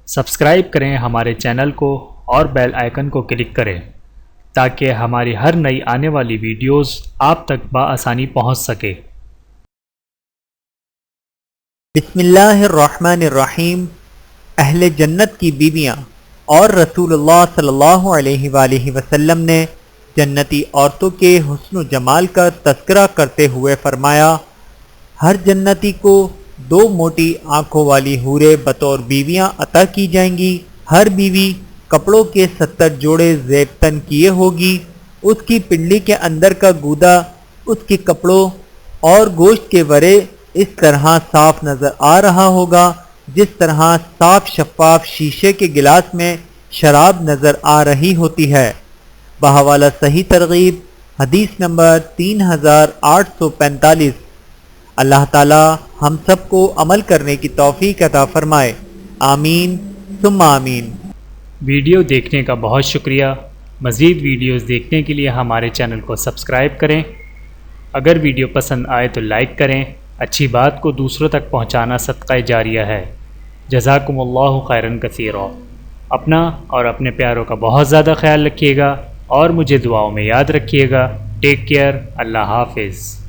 Subscribe کریں ہمارے channel کو اور بیل آئیکن کو کلک کریں تاکہ ہماری ہر نئی آنے والی ویڈیوز آپ تک بآسانی پہنچ سکے۔ بسم اللہ الرحمن الرحیم۔ اہل جنت کی بیویاں اور رسول اللہ صلی اللہ علیہ وآلہ وسلم نے جنتی عورتوں کے حسن و جمال کا تذکرہ کرتے ہوئے فرمایا، ہر جنتی کو 2 موٹی آنکھوں والی حوریں بطور بیویاں عطا کی جائیں گی۔ ہر بیوی کپڑوں کے 70 جوڑے زیب تن کیے ہوگی۔ اس کی پنڈلی کے اندر کا گودا اس کے کپڑوں اور گوشت کے ورے اس طرح صاف نظر آ رہا ہوگا جس طرح صاف شفاف شیشے کے گلاس میں شراب نظر آ رہی ہوتی ہے۔ بحوالہ صحیح ترغیب حدیث نمبر 3845۔ اللہ تعالی ہم سب کو عمل کرنے کی توفیق عطا فرمائے، آمین ثم آمین۔ ویڈیو دیکھنے کا بہت شکریہ۔ مزید ویڈیوز دیکھنے کے لیے ہمارے چینل کو سبسکرائب کریں۔ اگر ویڈیو پسند آئے تو لائک کریں۔ اچھی بات کو دوسروں تک پہنچانا صدقہ جاریہ ہے۔ جزاکم اللہ خیرا کثیرا۔ اپنا اور اپنے پیاروں کا بہت زیادہ خیال رکھیے گا اور مجھے دعاؤں میں یاد رکھیے گا۔ Take care. اللہ حافظ۔